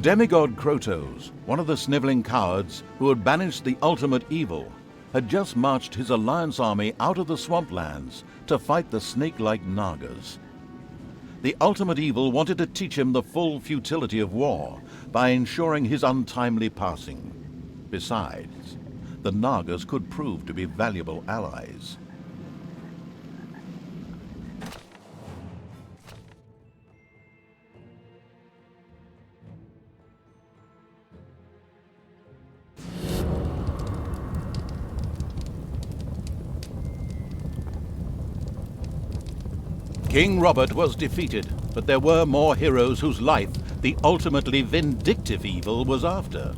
Demigod Krotos, one of the sniveling cowards who had banished the ultimate evil, had just marched his alliance army out of the swamplands to fight the snake-like Nagas. The ultimate evil wanted to teach him the full futility of war by ensuring his untimely passing. Besides, the Nagas could prove to be valuable allies. King Robert was defeated, but there were more heroes whose life the ultimately vindictive evil was after.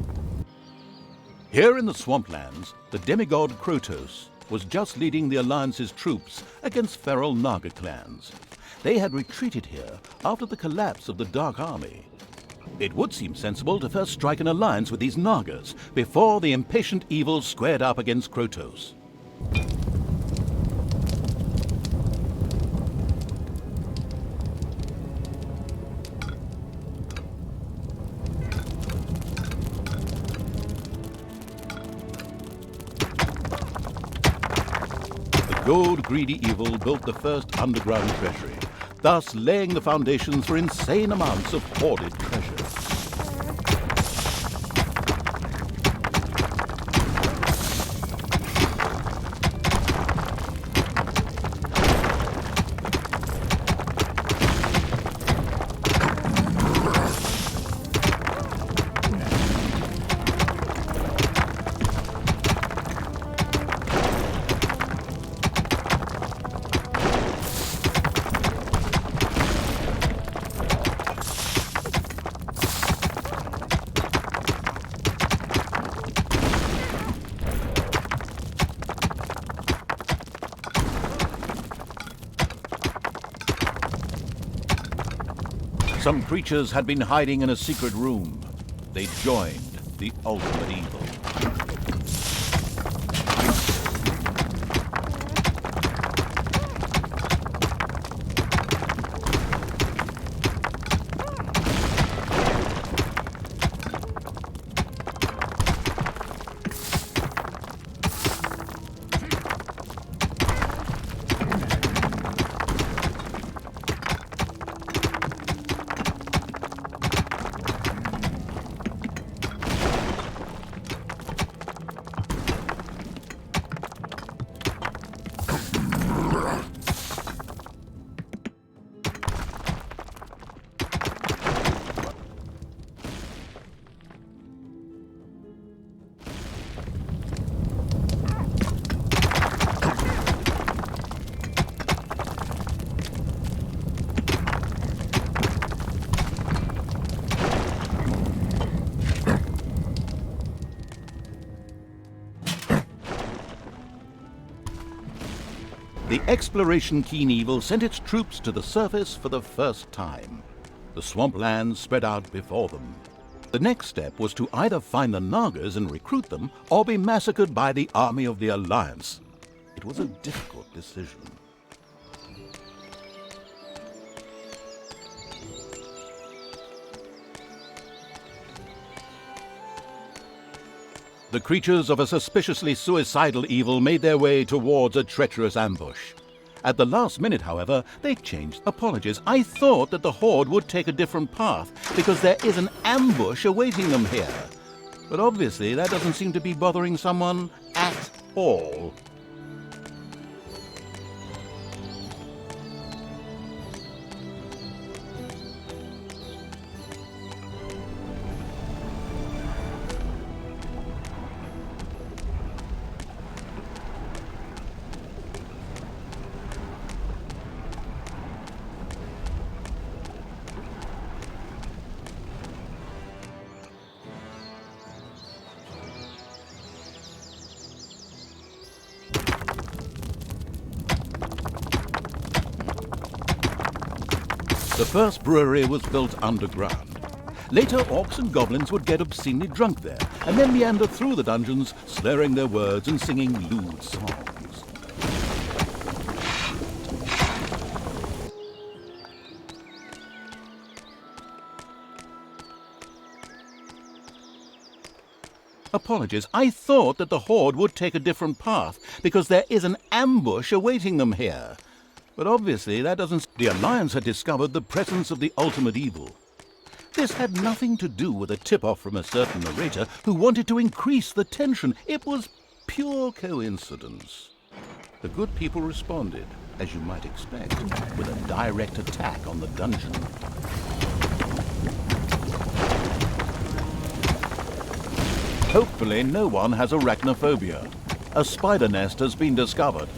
Here in the swamplands, the demigod Krotos was just leading the Alliance's troops against feral Naga clans. They had retreated here after the collapse of the Dark Army. It would seem sensible to first strike an alliance with these Nagas before the impatient evil squared up against Krotos. Gold-greedy evil built the first underground treasury, thus laying the foundations for insane amounts of hoarded treasure. Some creatures had been hiding in a secret room. They joined the ultimate evil. The exploration-keen evil sent its troops to the surface for the first time. The swamplands spread out before them. The next step was to either find the Nagas and recruit them, or be massacred by the army of the Alliance. It was a difficult decision. The creatures of a suspiciously suicidal evil made their way towards a treacherous ambush. At the last minute, however, they changed apologies. I thought that the Horde would take a different path, because there is an ambush awaiting them here. But obviously that doesn't seem to be bothering someone at all. The first brewery was built underground. Later, orcs and goblins would get obscenely drunk there, and then meander through the dungeons, slurring their words and singing lewd songs. Apologies. I thought that the Horde would take a different path, because there is an ambush awaiting them here. But obviously that doesn't... The Alliance had discovered the presence of the ultimate evil. This had nothing to do with a tip-off from a certain narrator who wanted to increase the tension. It was pure coincidence. The good people responded, as you might expect, with a direct attack on the dungeon. Hopefully no one has arachnophobia. A spider nest has been discovered.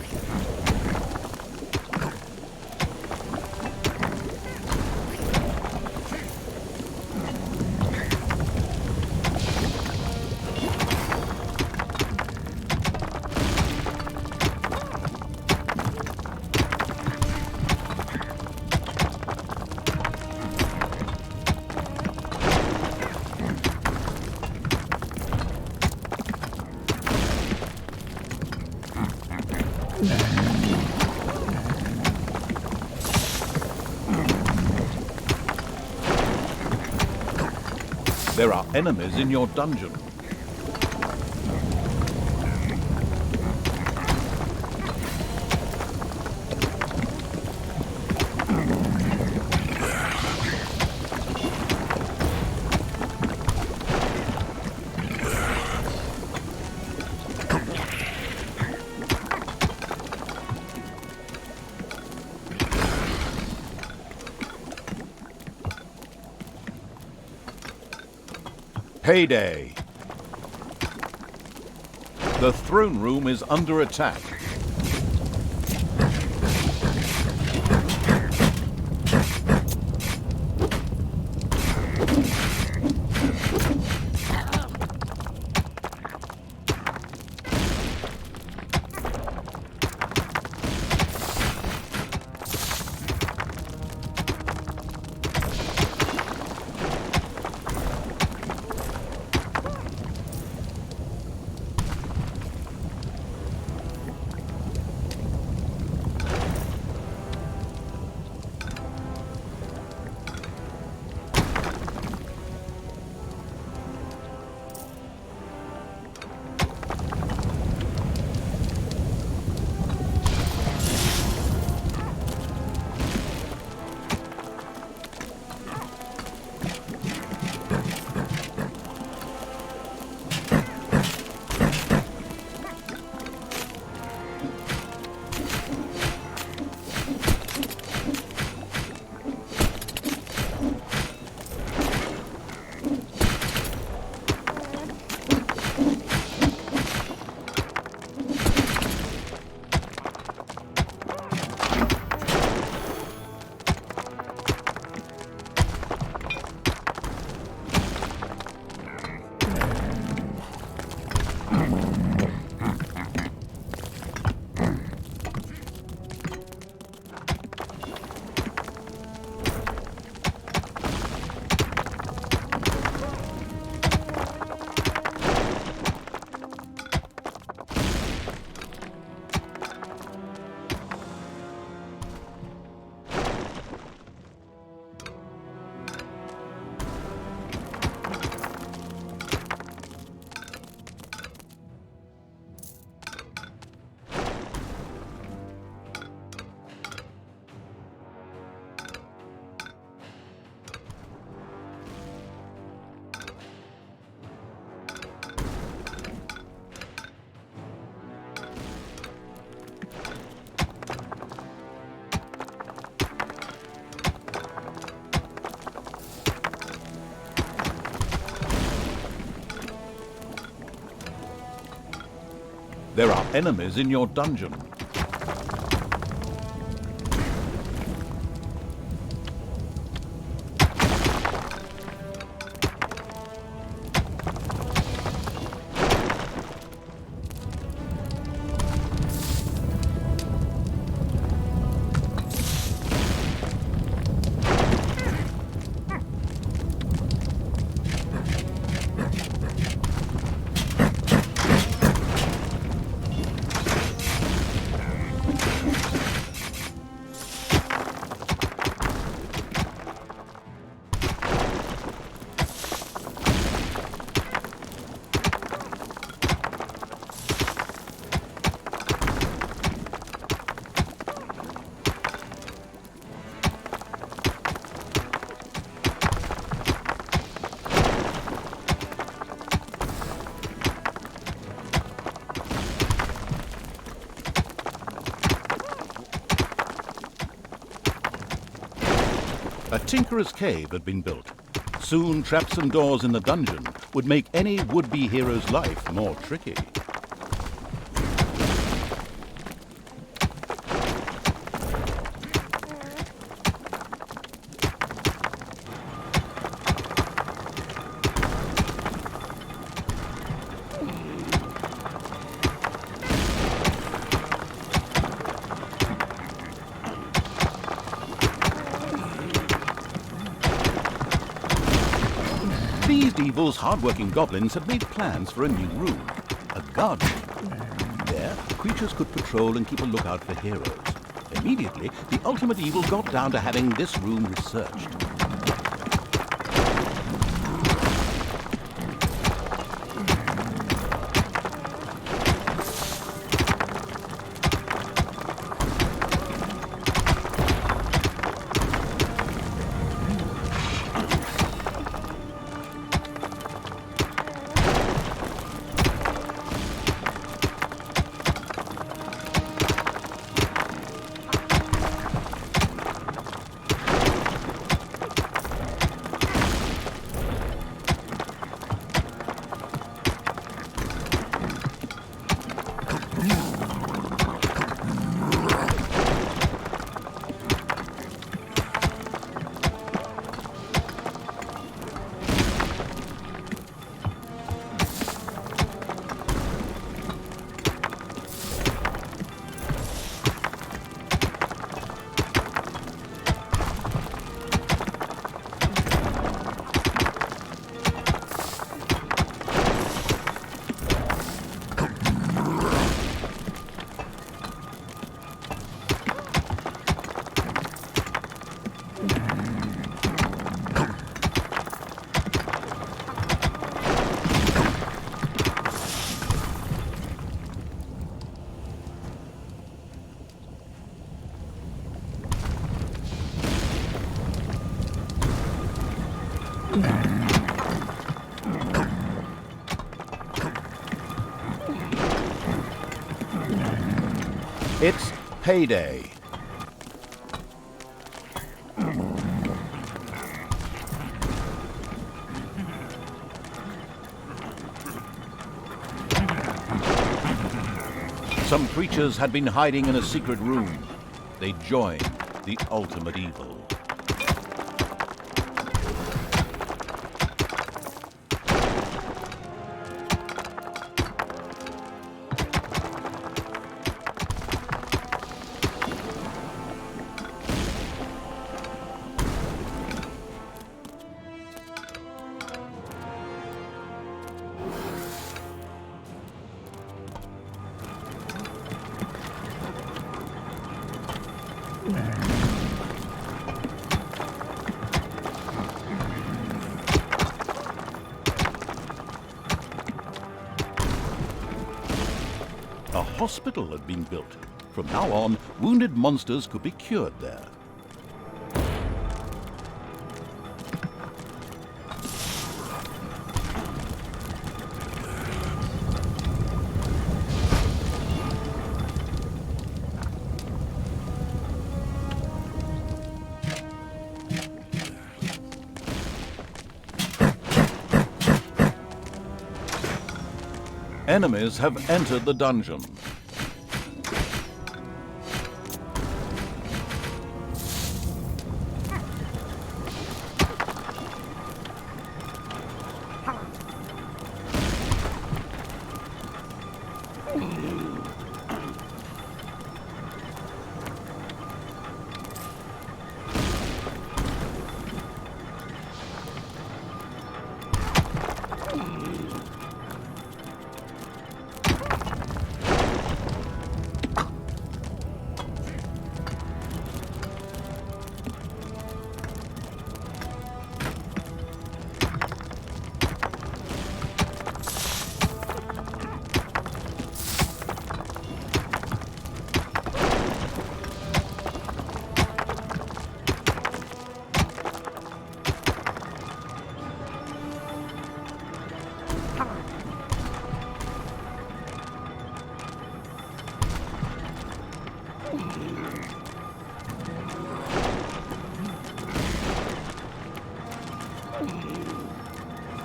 There are enemies in your dungeon. Payday! The throne room is under attack. There are enemies in your dungeon. A tinkerer's cave had been built. Soon, traps and doors in the dungeon would make any would-be hero's life more tricky. These evil's hard-working goblins had made plans for a new room, a garden. There, creatures could patrol and keep a lookout for heroes. Immediately, the ultimate evil got down to having this room researched. It's payday. Some creatures had been hiding in a secret room. They joined the ultimate evil. A hospital had been built. From now on, wounded monsters could be cured there. Enemies have entered the dungeon.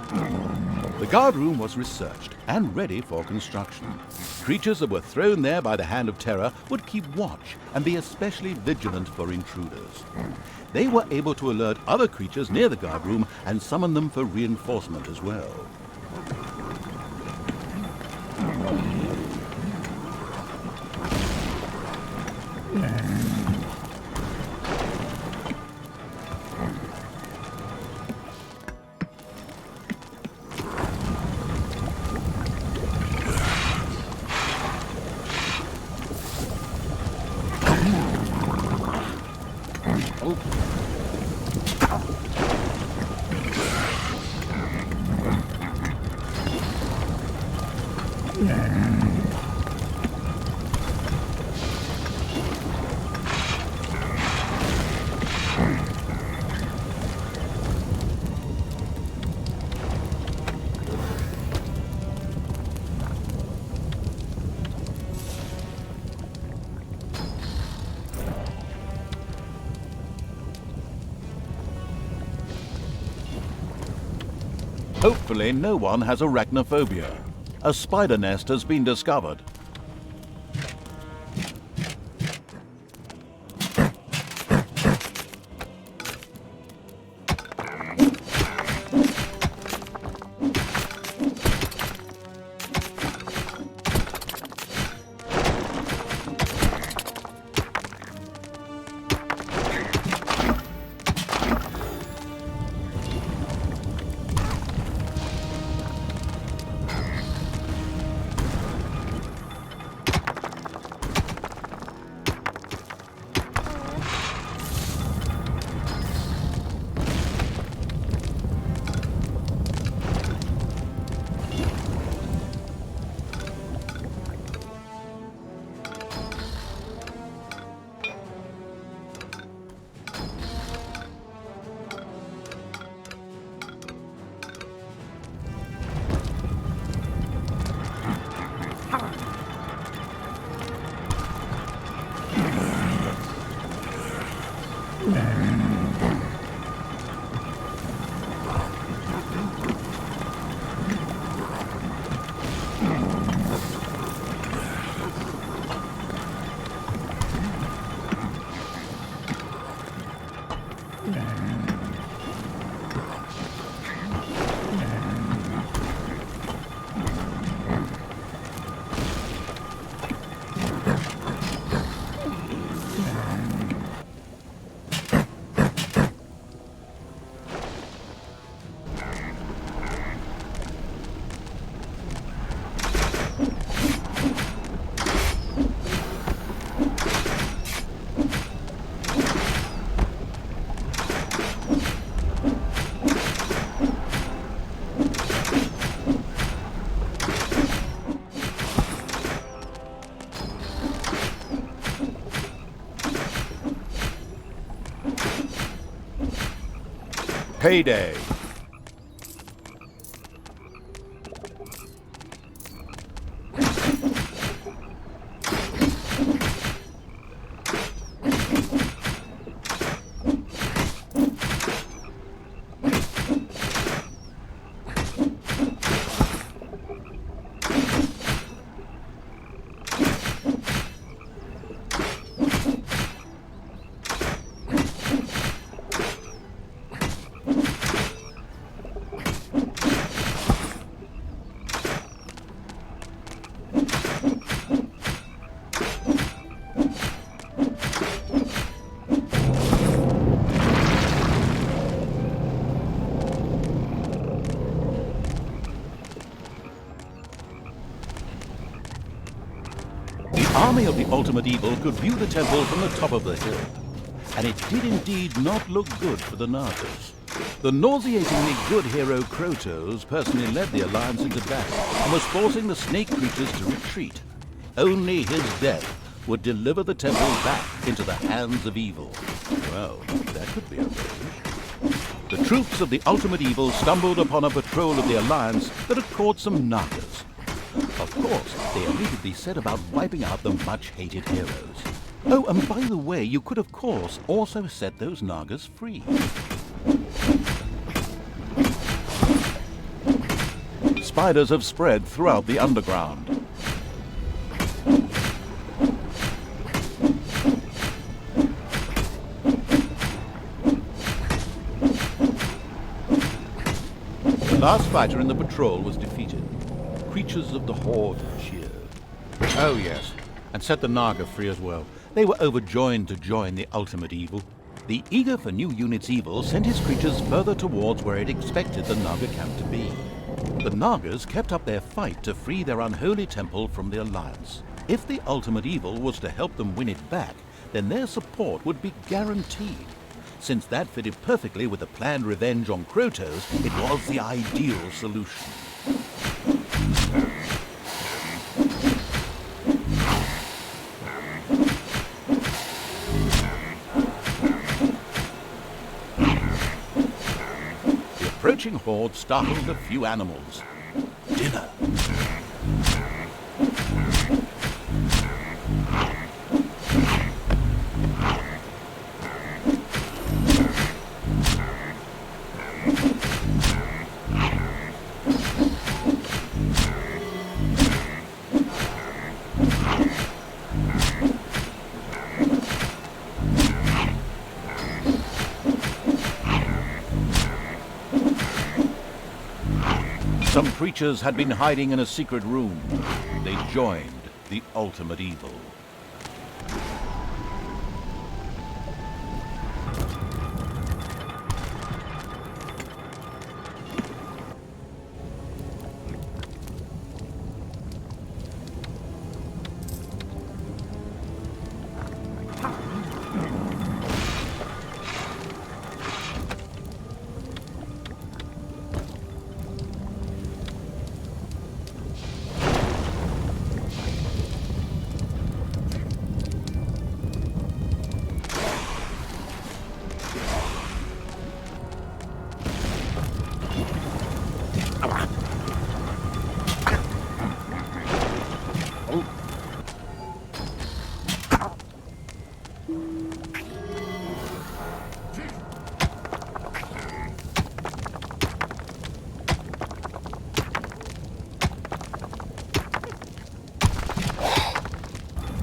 The guard room was researched and ready for construction. Creatures that were thrown there by the hand of terror would keep watch and be especially vigilant for intruders. They were able to alert other creatures near the guard room and summon them for reinforcement as well. Hopefully no one has arachnophobia. A spider nest has been discovered. Payday. The army of the ultimate evil could view the temple from the top of the hill, and it did indeed not look good for the Nagas. The nauseatingly good hero Krotos personally led the alliance into battle and was forcing the snake creatures to retreat. Only his death would deliver the temple back into the hands of evil. Well, that could be arranged. The troops of the ultimate evil stumbled upon a patrol of the alliance that had caught some Nagas. Of course, they immediately set about wiping out the much-hated heroes. Oh, and by the way, you could of course also set those Nagas free. spiders have spread throughout the underground. The last fighter in the patrol was defeated. Creatures of the Horde cheered. Oh yes, and set the Naga free as well. They were overjoyed to join the ultimate evil. The eager for new unit's evil sent his creatures further towards where it expected the Naga camp to be. The Nagas kept up their fight to free their unholy temple from the Alliance. If the ultimate evil was to help them win it back, then their support would be guaranteed. Since that fitted perfectly with the planned revenge on Krotos, it was the ideal solution. The approaching horde startled a few animals. Dinner. Some creatures had been hiding in a secret room. They joined the ultimate evil.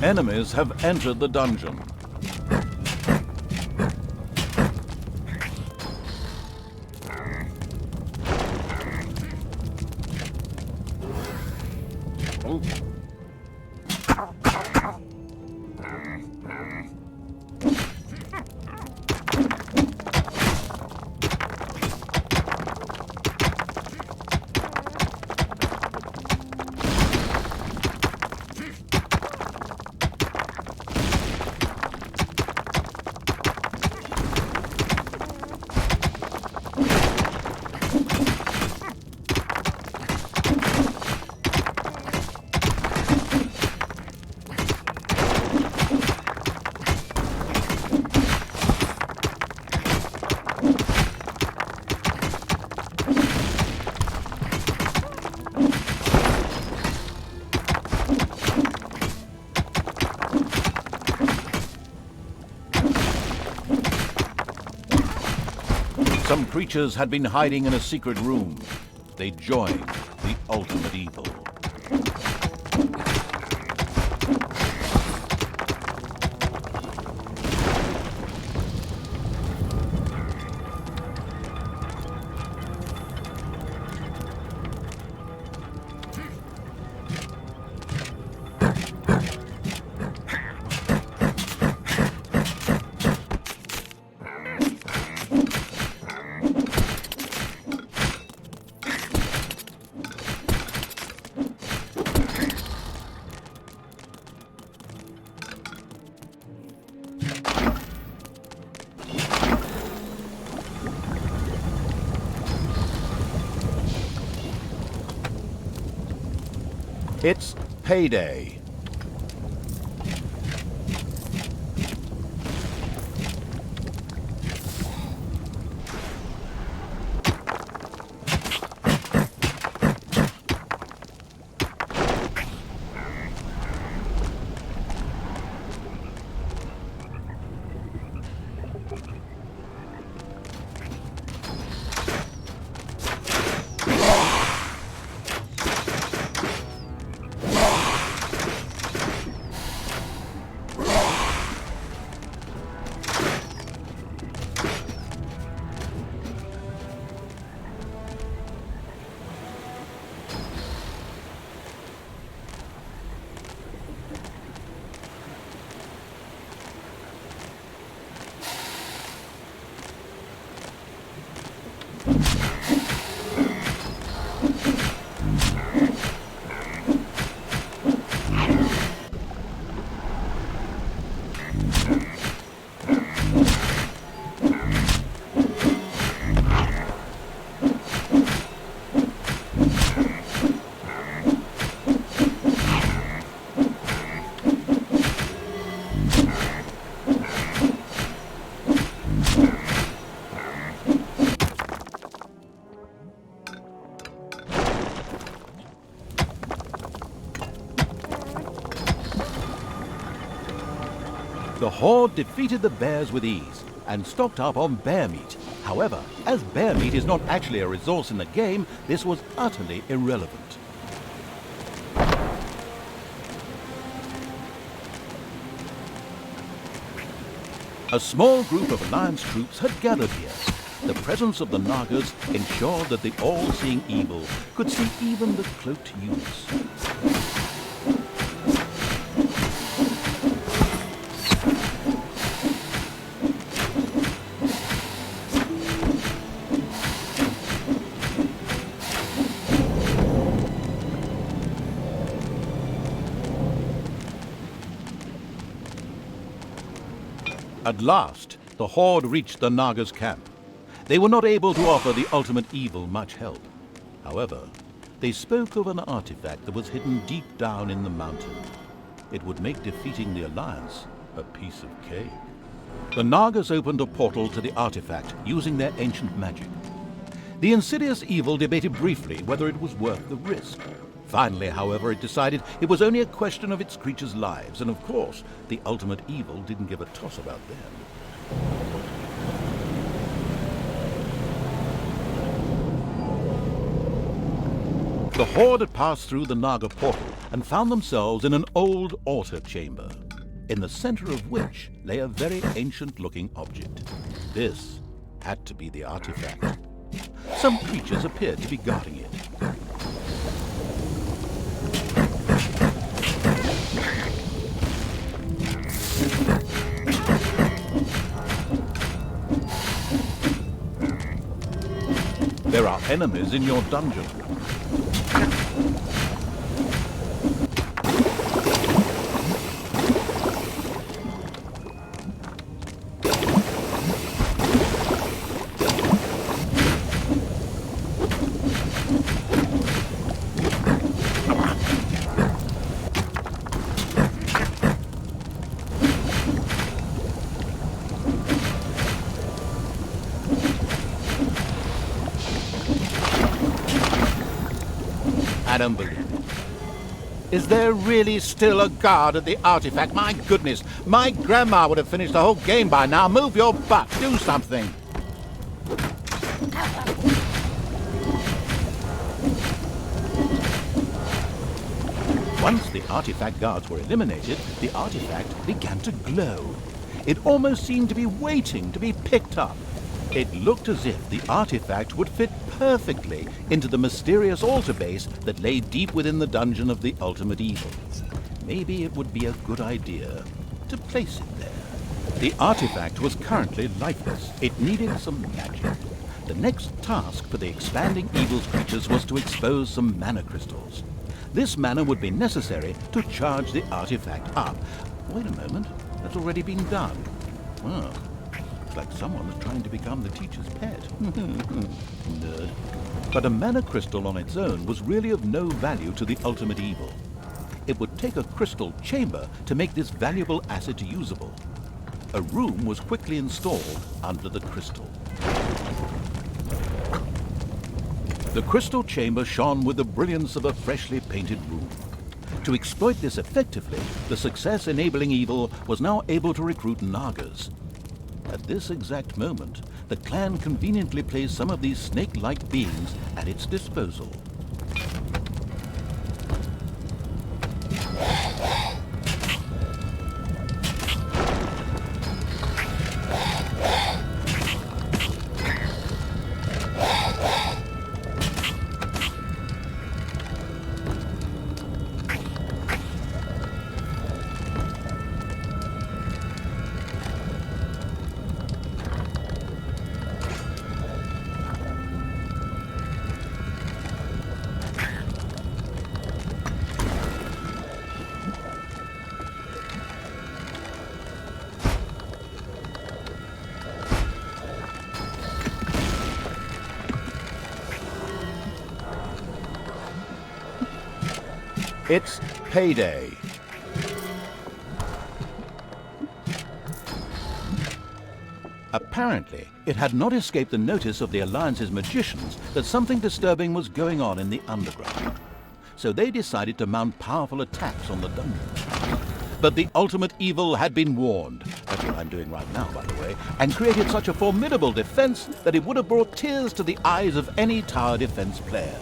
Enemies have entered the dungeon. Some creatures had been hiding in a secret room. They joined the ultimate evil. It's payday. The horde defeated the bears with ease and stocked up on bear meat. However, as bear meat is not actually a resource in the game, this was utterly irrelevant. A small group of Alliance troops had gathered here. The presence of the Nagas ensured that the all-seeing evil could see even the cloaked youths. At last, the horde reached the Nagas' camp. They were not able to offer the ultimate evil much help. However, they spoke of an artifact that was hidden deep down in the mountain. It would make defeating the Alliance a piece of cake. The Nagas opened a portal to the artifact using their ancient magic. The insidious evil debated briefly whether it was worth the risk. Finally, however, it decided it was only a question of its creatures' lives, and of course, the ultimate evil didn't give a toss about them. The horde had passed through the Naga portal and found themselves in an old altar chamber, in the center of which lay a very ancient-looking object. This had to be the artifact. Some creatures appeared to be guarding it. There are enemies in your dungeon. I don't believe it. Is there really still a guard at the artifact? My goodness, my grandma would have finished the whole game by now. Move your butt, do something. Once the artifact guards were eliminated, the artifact began to glow. It almost seemed to be waiting to be picked up. It looked as if the artifact would fit perfectly into the mysterious altar base that lay deep within the dungeon of the ultimate evil. Maybe it would be a good idea to place it there. The artifact was currently lifeless. It needed some magic. The next task for the expanding evil's creatures was to expose some mana crystals. This mana would be necessary to charge the artifact up. Wait a moment, that's already been done. Well, like someone was trying to become the teacher's pet. Nerd. But a mana crystal on its own was really of no value to the ultimate evil. It would take a crystal chamber to make this valuable asset usable. A room was quickly installed under the crystal. The crystal chamber shone with the brilliance of a freshly painted room. To exploit this effectively, the success-enabling evil was now able to recruit Nagas. At this exact moment, the clan conveniently placed some of these snake-like beings at its disposal. It's payday. Apparently, it had not escaped the notice of the Alliance's magicians that something disturbing was going on in the underground. So they decided to mount powerful attacks on the dungeon. But the ultimate evil had been warned, that's what I'm doing right now, by the way, and created such a formidable defense that it would have brought tears to the eyes of any tower defense player.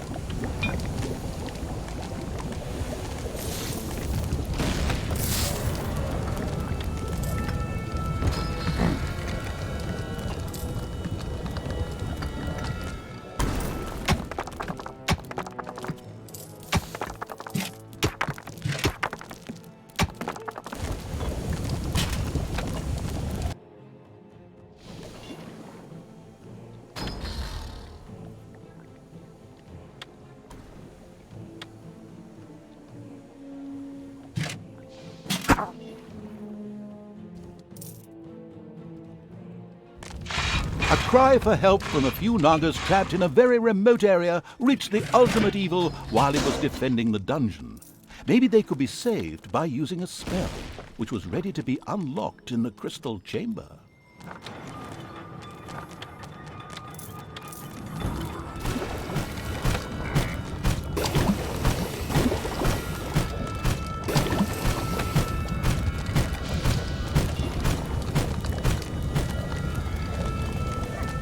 A cry for help from a few Nagas trapped in a very remote area reached the ultimate evil while it was defending the dungeon. Maybe they could be saved by using a spell, which was ready to be unlocked in the crystal chamber.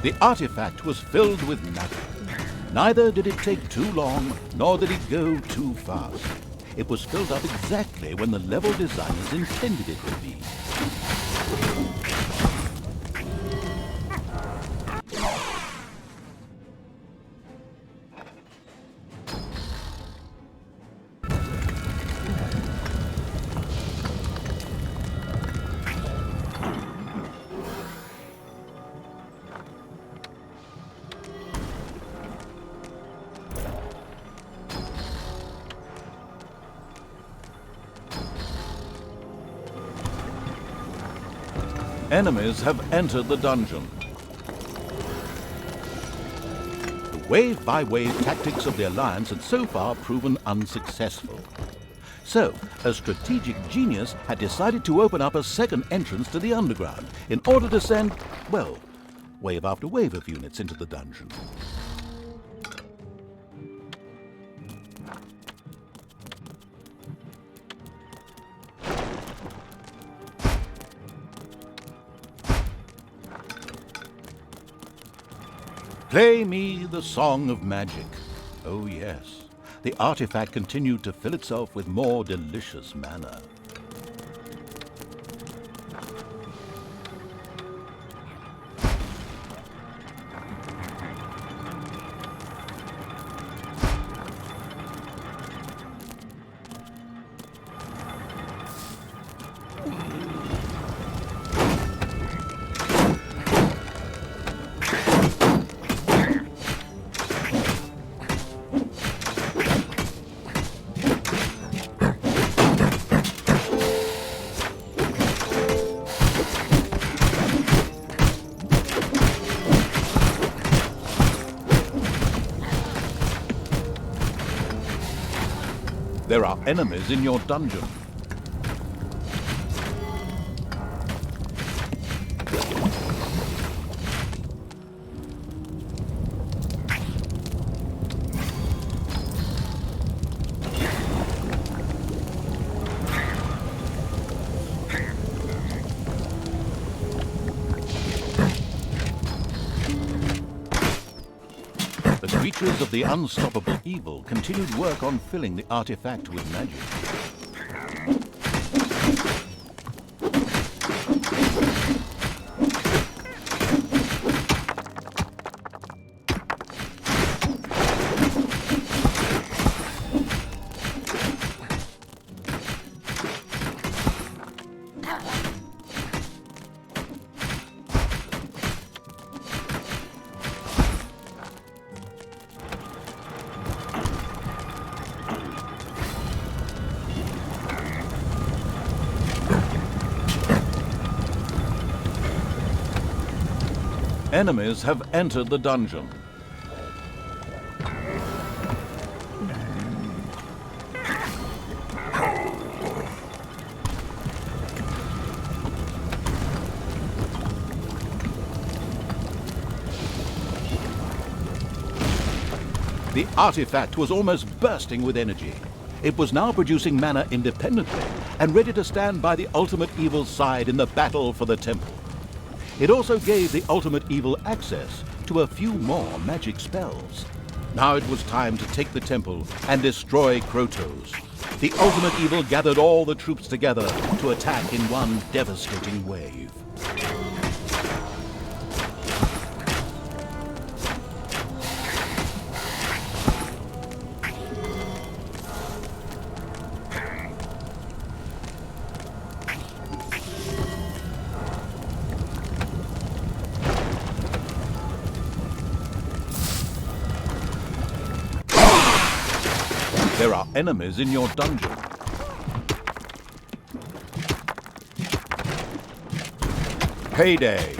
The artifact was filled with magic. Neither did it take too long, nor did it go too fast. It was filled up exactly when the level designers intended it to be. Enemies have entered the dungeon. The wave-by-wave tactics of the Alliance had so far proven unsuccessful. So, a strategic genius had decided to open up a second entrance to the underground in order to send, well, wave after wave of units into the dungeon. Play me the song of magic. Oh yes, the artifact continued to fill itself with more delicious mana. There are enemies in your dungeon. The creatures of the unstoppable evil continued work on filling the artifact with magic. Enemies have entered the dungeon. The artifact was almost bursting with energy. It was now producing mana independently and ready to stand by the ultimate evil's side in the battle for the temple. It also gave the ultimate evil access to a few more magic spells. Now it was time to take the temple and destroy Krotos. The ultimate evil gathered all the troops together to attack in one devastating wave. There are enemies in your dungeon. Payday!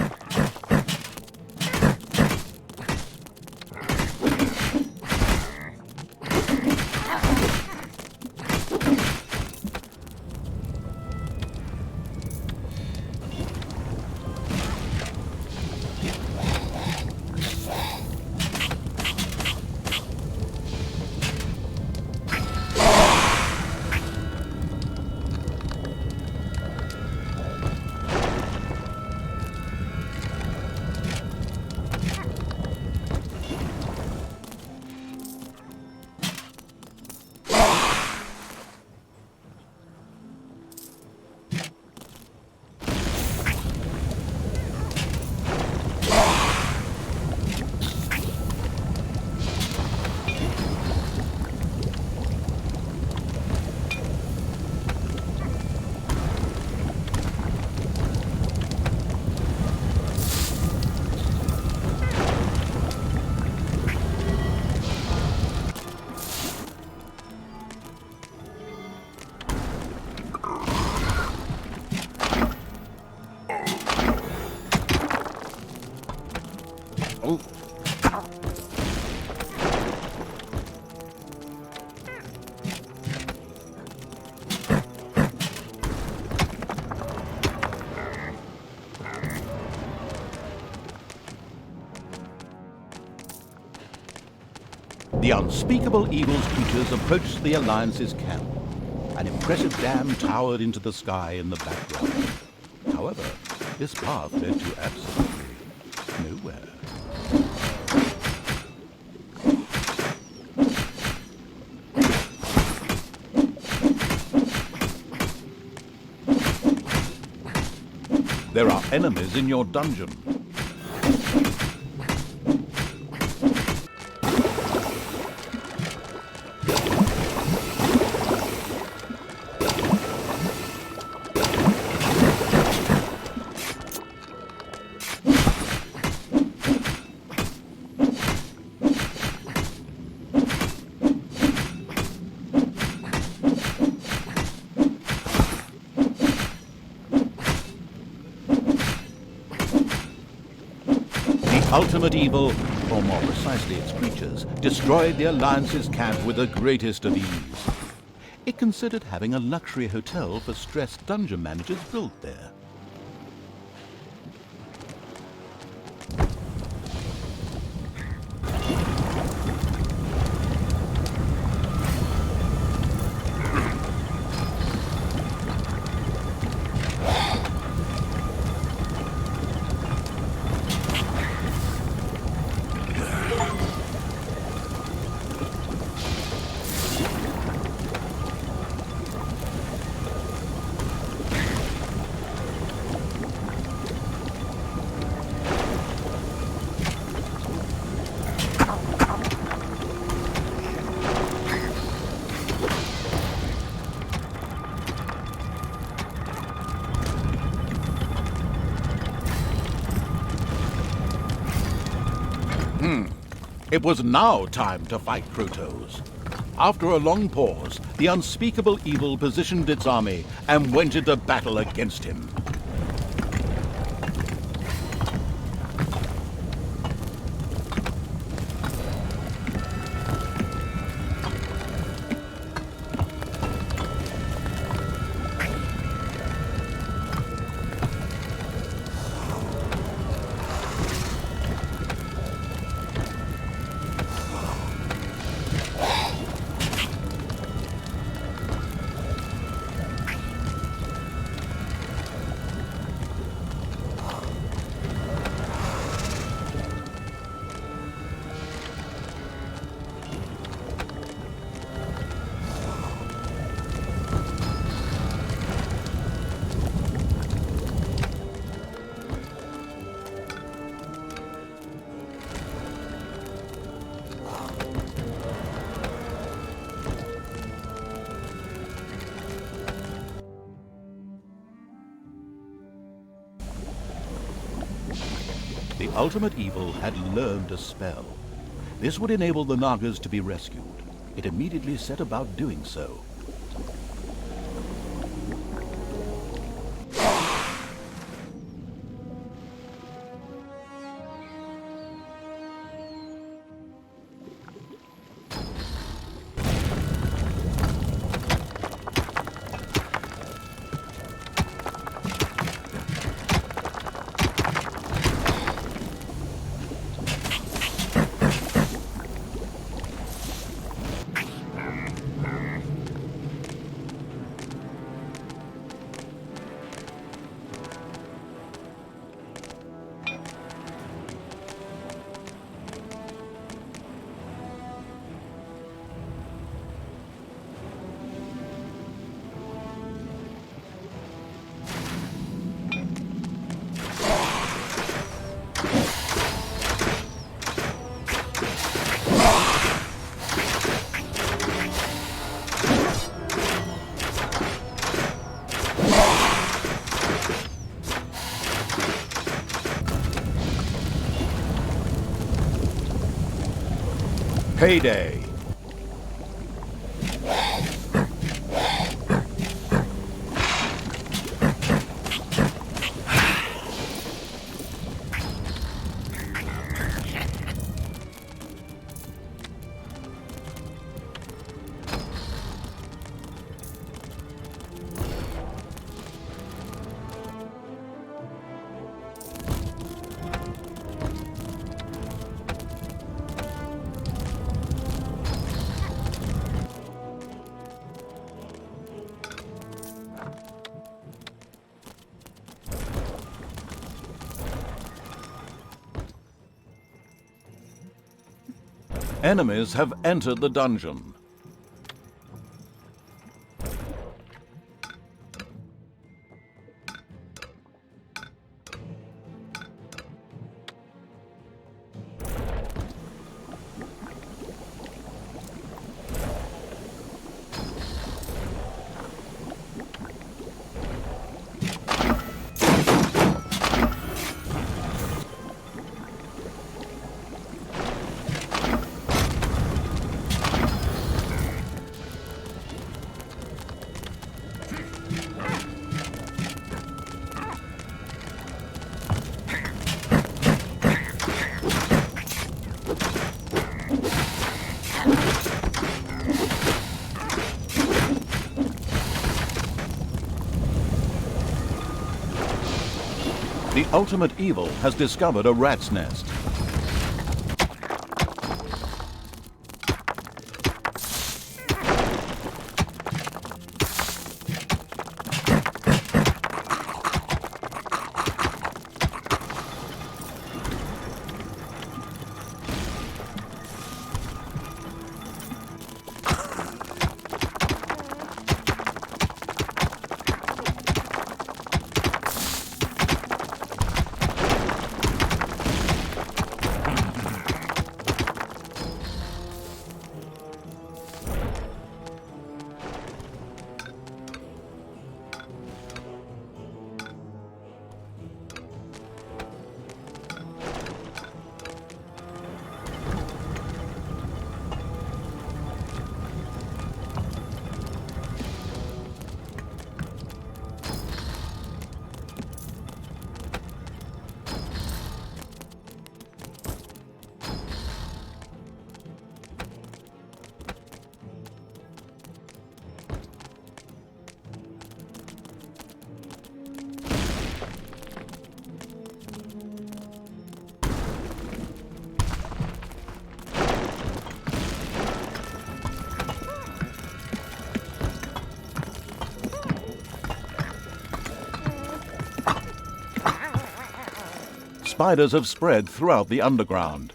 The unspeakable evil's creatures approached the Alliance's camp. An impressive dam towered into the sky in the background. However, this path led to absolutely nowhere. There are enemies in your dungeon. Ultimate evil, or more precisely its creatures, destroyed the Alliance's camp with the greatest of ease. It considered having a luxury hotel for stressed dungeon managers built there. It was now time to fight Krotos. After a long pause, the unspeakable evil positioned its army and went into battle against him. the ultimate evil had learned a spell. This would enable the Nagas to be rescued. It immediately set about doing so. Payday! Enemies have entered the dungeon. The ultimate evil has discovered a rat's nest. Spiders have spread throughout the underground.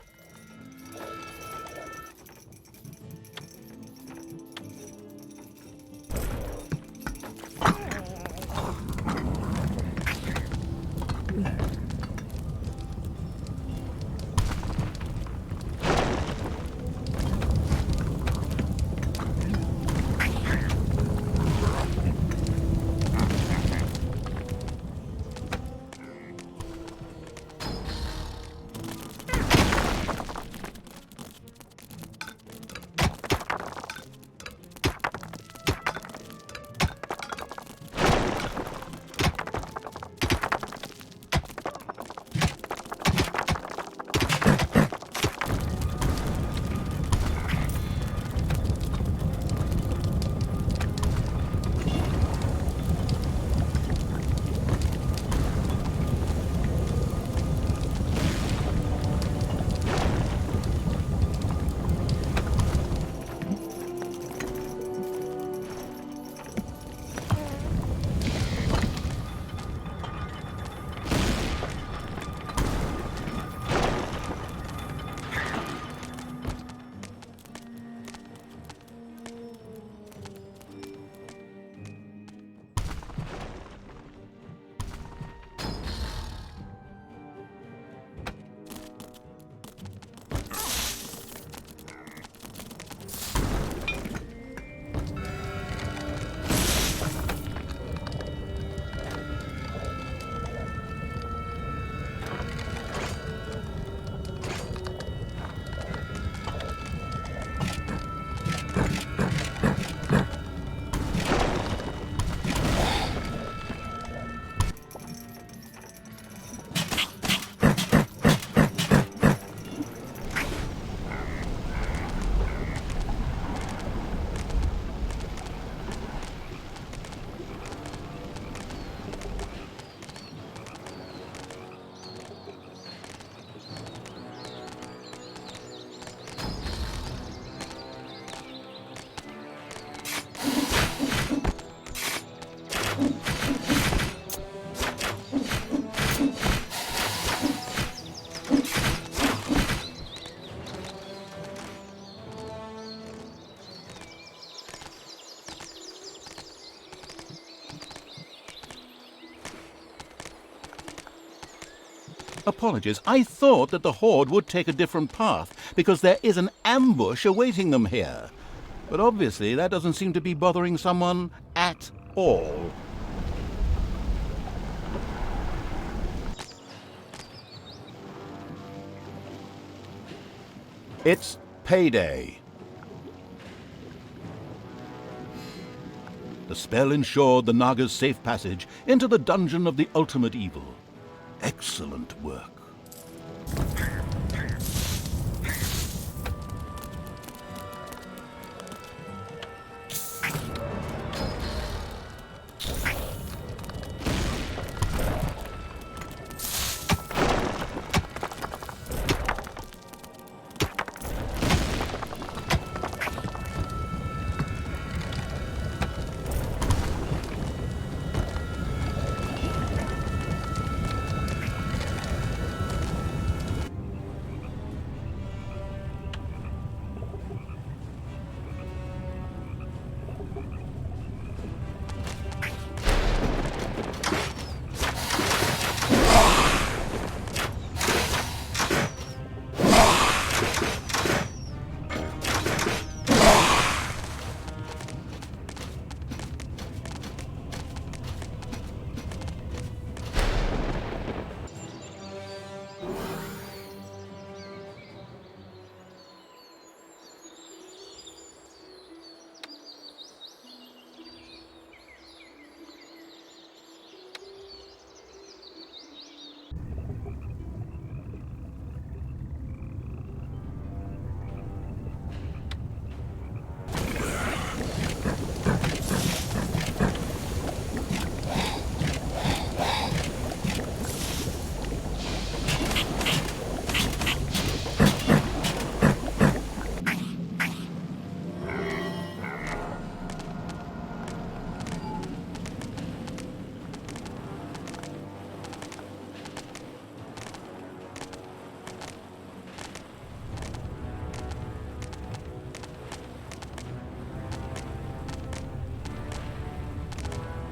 Apologies. I thought that the Horde would take a different path, because there is an ambush awaiting them here. But obviously that doesn't seem to be bothering someone at all. It's payday. The spell ensured the Naga's safe passage into the dungeon of the ultimate evil. Excellent work.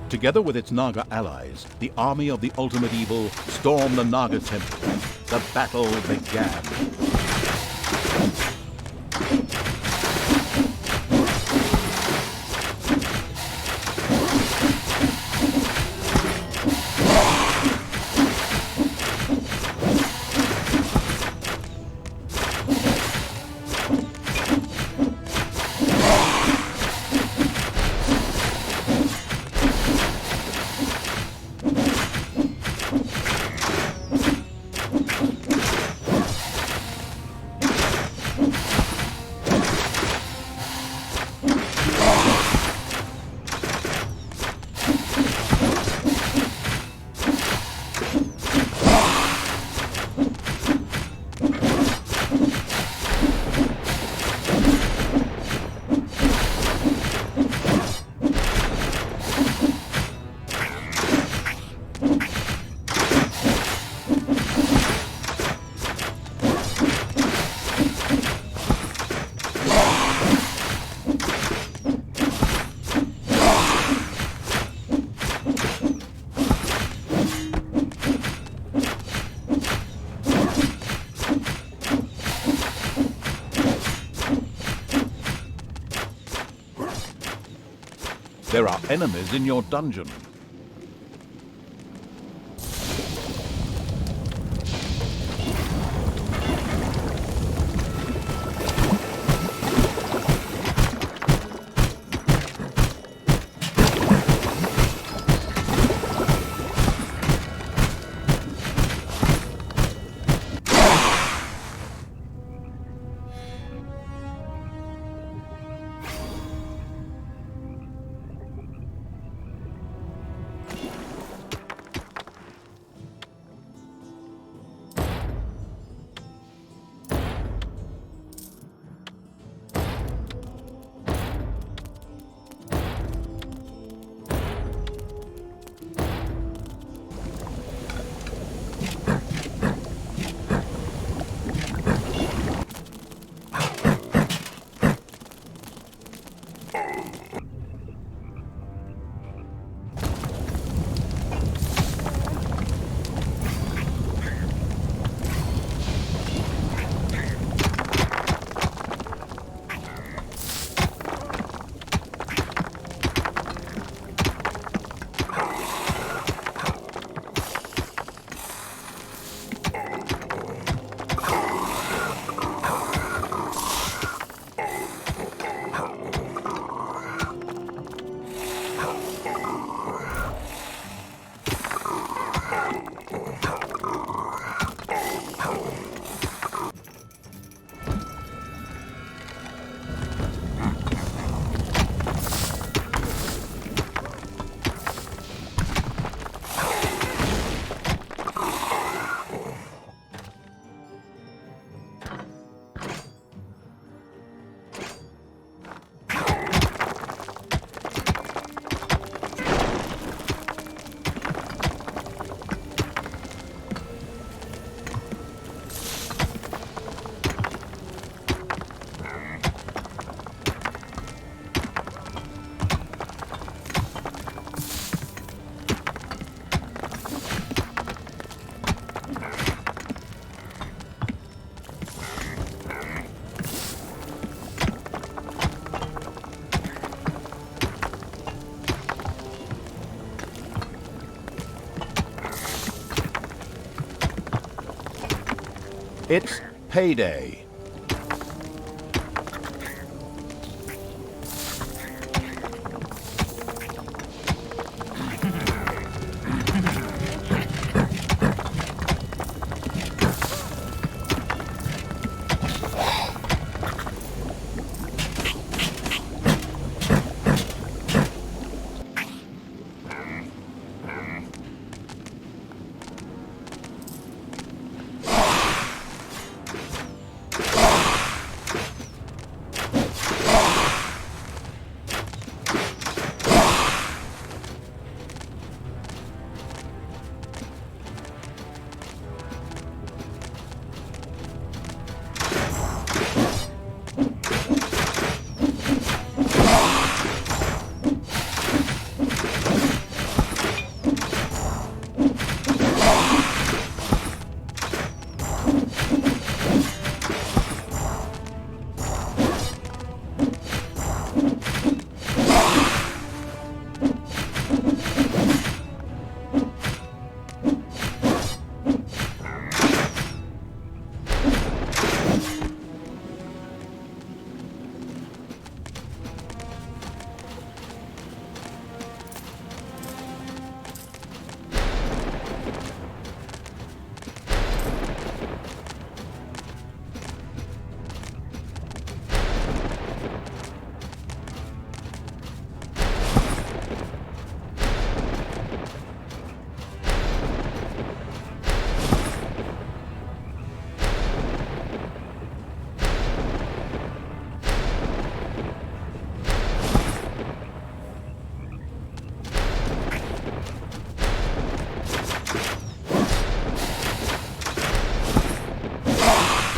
Together with its Naga allies, the army of the ultimate evil stormed the Naga temple. The battle began. There are enemies in your dungeon. It's payday.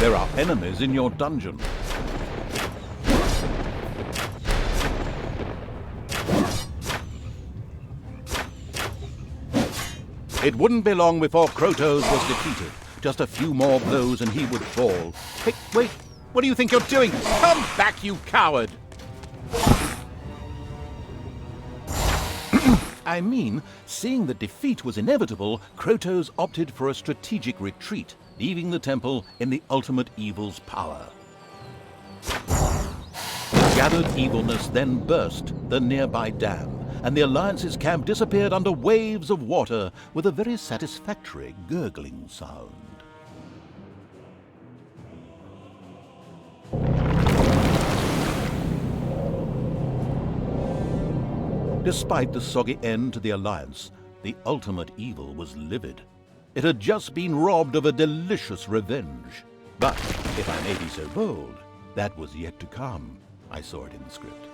There are enemies in your dungeon. It wouldn't be long before Krotos was defeated. Just a few more blows and he would fall. Hey, wait! What do you think you're doing? Come back, you coward! I mean, seeing that defeat was inevitable, Krotos opted for a strategic retreat, leaving the temple in the ultimate evil's power. The gathered evilness then burst the nearby dam, and the Alliance's camp disappeared under waves of water with a very satisfactory gurgling sound. Despite the soggy end to the Alliance, the ultimate evil was livid. It had just been robbed of a delicious revenge. But, if I may be so bold, that was yet to come. I saw it in the script.